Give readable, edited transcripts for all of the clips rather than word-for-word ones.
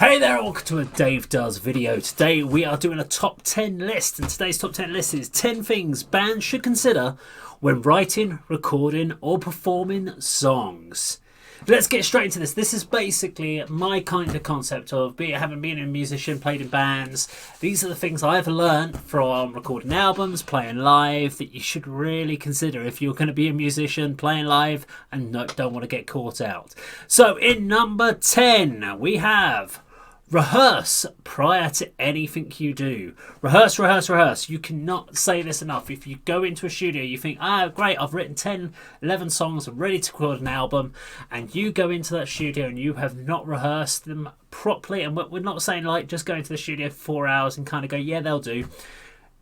Hey there, welcome to a Dave Does video. Today we are doing a top 10 list, and today's top 10 list is 10 things bands should consider when writing, recording or performing songs. Let's get straight into this. This is basically my kind of concept of having been a musician, played in bands. These are the things I've learned from recording albums, playing live, that you should really consider if you're going to be a musician, playing live and don't want to get caught out. So in number 10, we have rehearse prior to anything you do. Rehearse, rehearse, rehearse. You cannot say this enough. If you go into a studio, you think, great, I've written 10, 11 songs, I'm ready to record an album, and you go into that studio and you have not rehearsed them properly, and we're not saying like just go into the studio for 4 hours and kind of go, yeah, they'll do.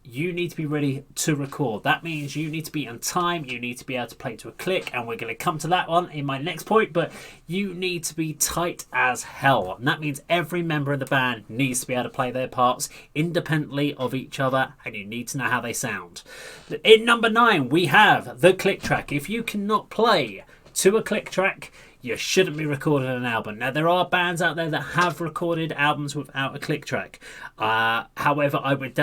You need to be ready to record. That means you need to be on time, you need to be able to play to a click, and we're going to come to that one in my next point, but you need to be tight as hell. And that means every member of the band needs to be able to play their parts independently of each other, and you need to know how they sound. In number 9, we have the click track. If you cannot play to a click track, you shouldn't be recording an album. Now, there are bands out there that have recorded albums without a click track. However, I would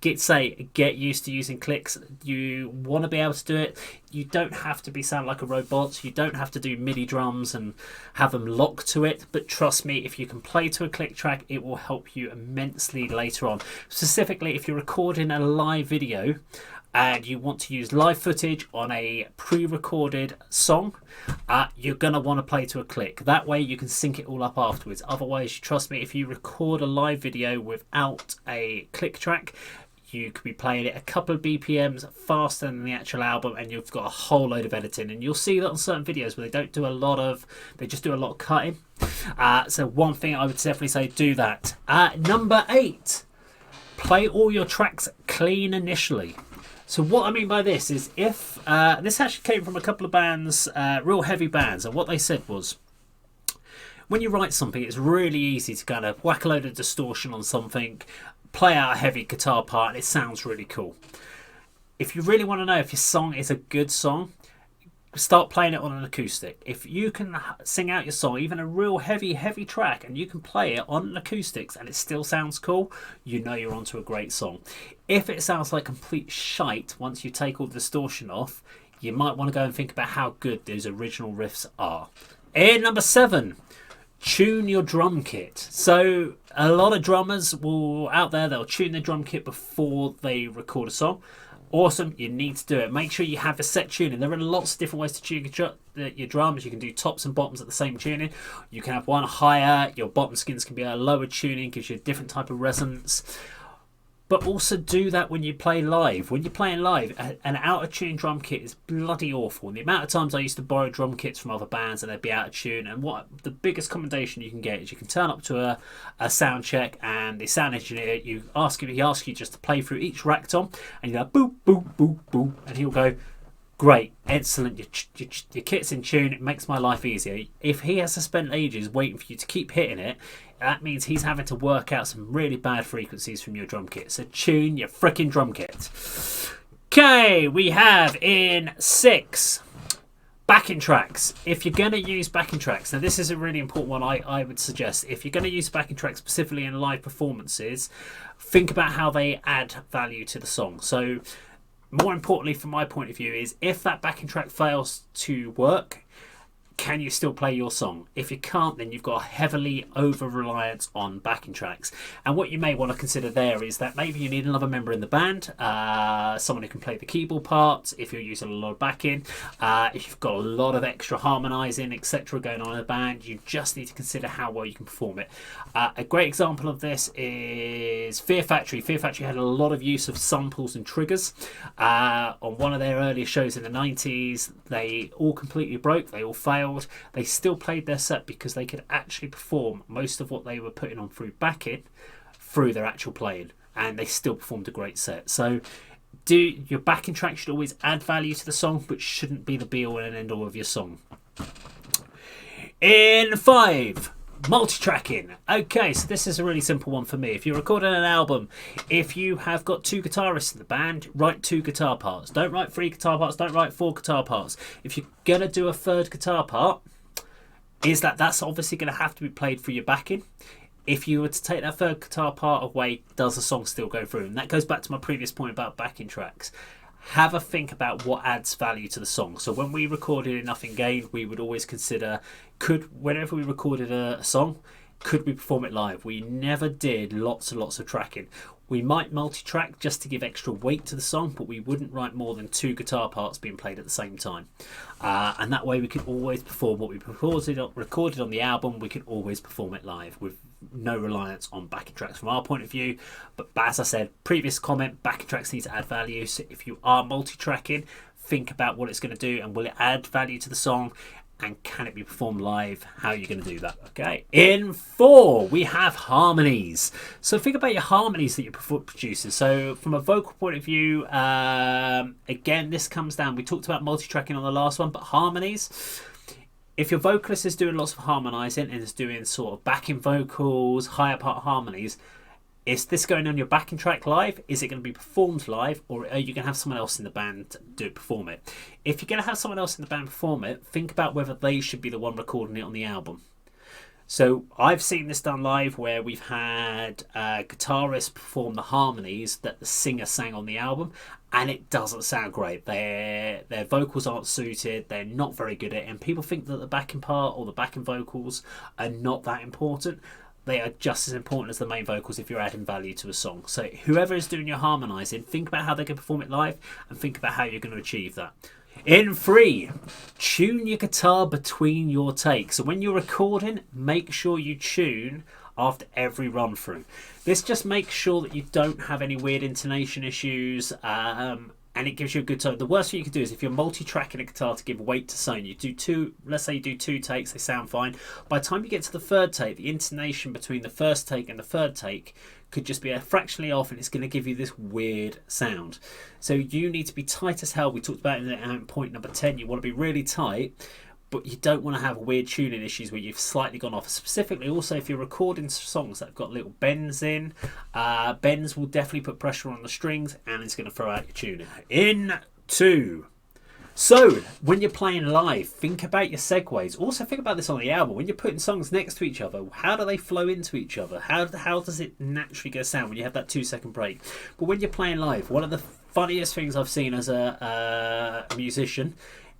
get used to using clicks. You want to be able to do it. You don't have to sound like a robot. You don't have to do MIDI drums and have them locked to it. But trust me, if you can play to a click track, it will help you immensely later on. Specifically, if you're recording a live video and you want to use live footage on a pre-recorded song, you're going to want to play to a click. That way you can sync it all up afterwards. Otherwise, trust me, if you record a live video without a click track, you could be playing it a couple of BPMs faster than the actual album, and you've got a whole load of editing. And you'll see that on certain videos where they just do a lot of cutting. So one thing I would definitely say, do that. Number 8, play all your tracks clean initially. So what I mean by this is, if this actually came from a couple of bands, real heavy bands, and what they said was, when you write something, it's really easy to kind of whack a load of distortion on something, play out a heavy guitar part, and it sounds really cool. If you really want to know if your song is a good song, start playing it on an acoustic. If you can sing out your song, even a real heavy track, and you can play it on an acoustics and it still sounds cool, you know you're onto a great song. If it sounds like complete shite once you take all the distortion off, you might want to go and think about how good those original riffs are. And number 7, tune your drum kit. So a lot of drummers they'll tune their drum kit before they record a song. Awesome, you need to do it. Make sure you have a set tuning. There are lots of different ways to tune your drums. You can do tops and bottoms at the same tuning. You can have one higher, your bottom skins can be a lower tuning, gives you a different type of resonance. But also do that when you play live. When you're playing live, an out of tune drum kit is bloody awful. And the amount of times I used to borrow drum kits from other bands and they'd be out of tune. And what the biggest commendation you can get is you can turn up to a sound check, and the sound engineer, he asks you just to play through each rack tom, and you're like boop, boop, boop, boop, and he'll go, great, excellent, your kit's in tune, it makes my life easier. If he has to spend ages waiting for you to keep hitting it, that means he's having to work out some really bad frequencies from your drum kit. So tune your freaking drum kit. Okay, we have in 6, backing tracks. If you're going to use backing tracks, now this is a really important one I would suggest. If you're going to use backing tracks specifically in live performances, think about how they add value to the song. So more importantly, from my point of view, is if that backing track fails to work, can you still play your song? If you can't, then you've got a heavily over-reliance on backing tracks. And what you may want to consider there is that maybe you need another member in the band, someone who can play the keyboard parts, if you're using a lot of backing, if you've got a lot of extra harmonizing, etc. going on in the band, you just need to consider how well you can perform it. A great example of this is Fear Factory. Fear Factory had a lot of use of samples and triggers. On one of their earlier shows in the 90s, they all completely broke, they all failed. They still played their set because they could actually perform most of what they were putting on through backing through their actual playing, and they still performed a great set. So your backing track should always add value to the song, but shouldn't be the be all and end all of your song. In 5, multitracking. Okay, so this is a really simple one for me. If you're recording an album, if you have got 2 guitarists in the band, write 2 guitar parts. Don't write 3 guitar parts, don't write 4 guitar parts. If you're going to do a 3rd guitar part, that's obviously going to have to be played for your backing. if you were to take that third guitar part away, does the song still go through? And that goes back to my previous point about backing tracks. Have a think about what adds value to the song. So when we recorded in Nothing Gained, we would always consider, whenever we recorded a song, could we perform it live? We never did lots and lots of tracking. We might multi-track just to give extra weight to the song, but we wouldn't write more than 2 guitar parts being played at the same time. And that way we could always perform what we recorded on the album. We could always perform it live with no reliance on backing tracks from our point of view. But as I said, previous comment, backing tracks need to add value. So if you are multi-tracking, think about what it's going to do and will it add value to the song, and can it be performed live? How are you going to do that? Okay. In 4, we have harmonies. So think about your harmonies that you're producing. So from a vocal point of view, again, this comes down. We talked about multi-tracking on the last one, but harmonies. If your vocalist is doing lots of harmonizing and is doing sort of backing vocals, higher part harmonies, is this going on your backing track live? Is it going to be performed live, or are you going to have someone else in the band perform it? If you're going to have someone else in the band perform it, think about whether they should be the one recording it on the album. So I've seen this done live where we've had guitarists perform the harmonies that the singer sang on the album, and it doesn't sound great. Their vocals aren't suited, they're not very good at it, and people think that the backing part or the backing vocals are not that important. They are just as important as the main vocals if you're adding value to a song. So whoever is doing your harmonizing, think about how they can perform it live and think about how you're going to achieve that. In 3, tune your guitar between your takes. So when you're recording, make sure you tune after every run through. This just makes sure that you don't have any weird intonation issues, and it gives you a good tone. The worst thing you can do is if you're multi-tracking a guitar to give weight to something, you do 2, let's say you do 2 takes, they sound fine. By the time you get to the 3rd take, the intonation between the 1st take and the 3rd take could just be a fractionally off, and it's going to give you this weird sound. So you need to be tight as hell. We talked about it in point number 10. You want to be really tight, but you don't want to have weird tuning issues where you've slightly gone off. Specifically, also, if you're recording songs that have got little bends in, bends will definitely put pressure on the strings, and it's going to throw out your tuning. In 2. So, when you're playing live, think about your segues. Also, think about this on the album. When you're putting songs next to each other, how do they flow into each other? How does it naturally go sound when you have that 2-second break? But when you're playing live, one of the funniest things I've seen as a musician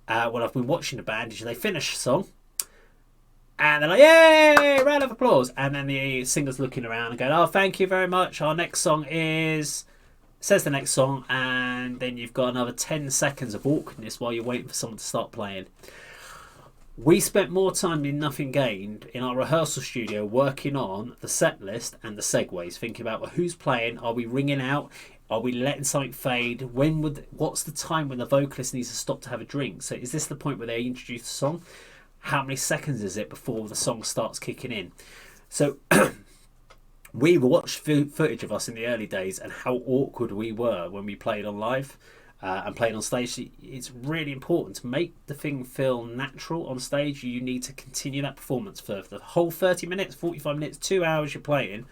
when I've been watching the band is they finish a song and they're like, yay, round of applause. And then the singer's looking around and going, oh, thank you very much. Our next song is... says the next song, and then you've got another 10 seconds of awkwardness while you're waiting for someone to start playing. We spent more time in Nothing Gained in our rehearsal studio working on the set list and the segues, thinking about, well, who's playing? Are we ringing out? Are we letting something fade? What's the time when the vocalist needs to stop to have a drink? So is this the point where they introduce the song? How many seconds is it before the song starts kicking in? So we watched footage of us in the early days and how awkward we were when we played on live and played on stage. It's really important to make the thing feel natural on stage. You need to continue that performance for the whole 30 minutes, 45 minutes, 2 hours you're playing.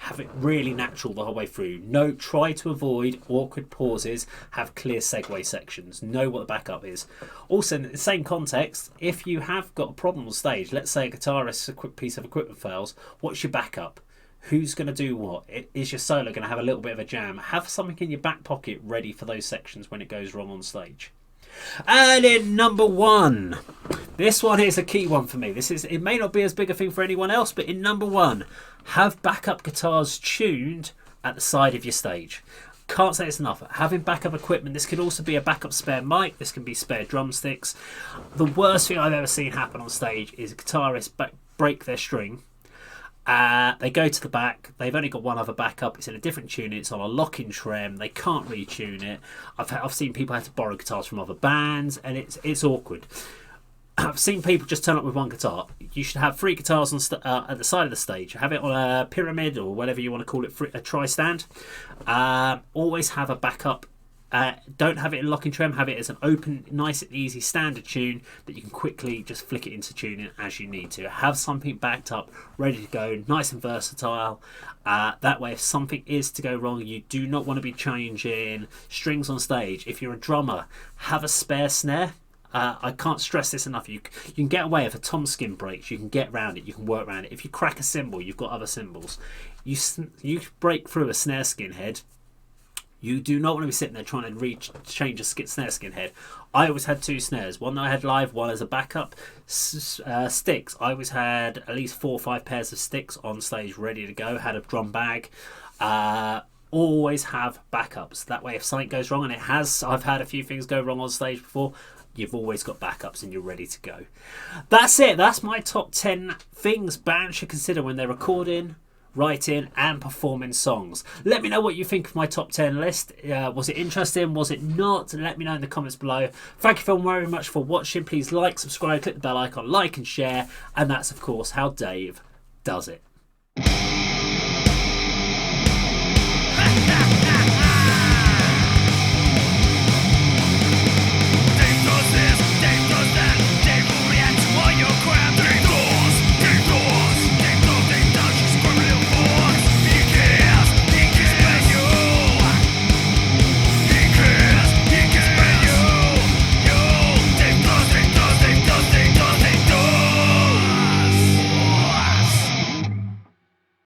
Have it really natural the whole way through. Try to avoid awkward pauses. Have clear segue sections. Know what the backup is. Also, in the same context, if you have got a problem on stage, let's say a guitarist's a quick piece of equipment fails, what's your backup? Who's going to do what? Is your solo going to have a little bit of a jam? Have something in your back pocket ready for those sections when it goes wrong on stage. And in number 1, this one is a key one for me. It may not be as big a thing for anyone else, but in number 1, have backup guitars tuned at the side of your stage. Can't say it's enough. Having backup equipment, this could also be a backup spare mic, this can be spare drumsticks. The worst thing I've ever seen happen on stage is a guitarist break their string. They go to the back, they've only got one other backup, it's in a different tune, it's on a lock-in trem, they can't retune it. I've seen people have to borrow guitars from other bands, and it's awkward. I've seen people just turn up with one guitar. You should have 3 guitars at the side of the stage. Have it on a pyramid or whatever you want to call it, a tri-stand. Always have a backup. Don't have it in lock-in trem, have it as an open, nice and easy standard tune that you can quickly just flick it into tuning as you need to. Have something backed up, ready to go, nice and versatile. That way, if something is to go wrong, you do not want to be changing strings on stage. If you're a drummer, have a spare snare. I can't stress this enough. You can get away if a tom skin breaks. You can get around it. You can work around it. If you crack a cymbal, you've got other cymbals. You break through a snare skin head. You do not want to be sitting there trying to change a snare skin head. I always had 2 snares. One that I had live, one as a backup. Sticks. I always had at least 4 or 5 pairs of sticks on stage ready to go. Had a drum bag. Always have backups. That way if something goes wrong, and it has, I've had a few things go wrong on stage before, you've always got backups and you're ready to go. That's it. That's my top 10 things bands should consider when they're recording, writing and performing songs. Let me know what you think of my top 10 list. Was it interesting? Was it not? Let me know in the comments below. Thank you very much for watching. Please like, subscribe, click the bell icon, like and share. And that's of course how Dave does it.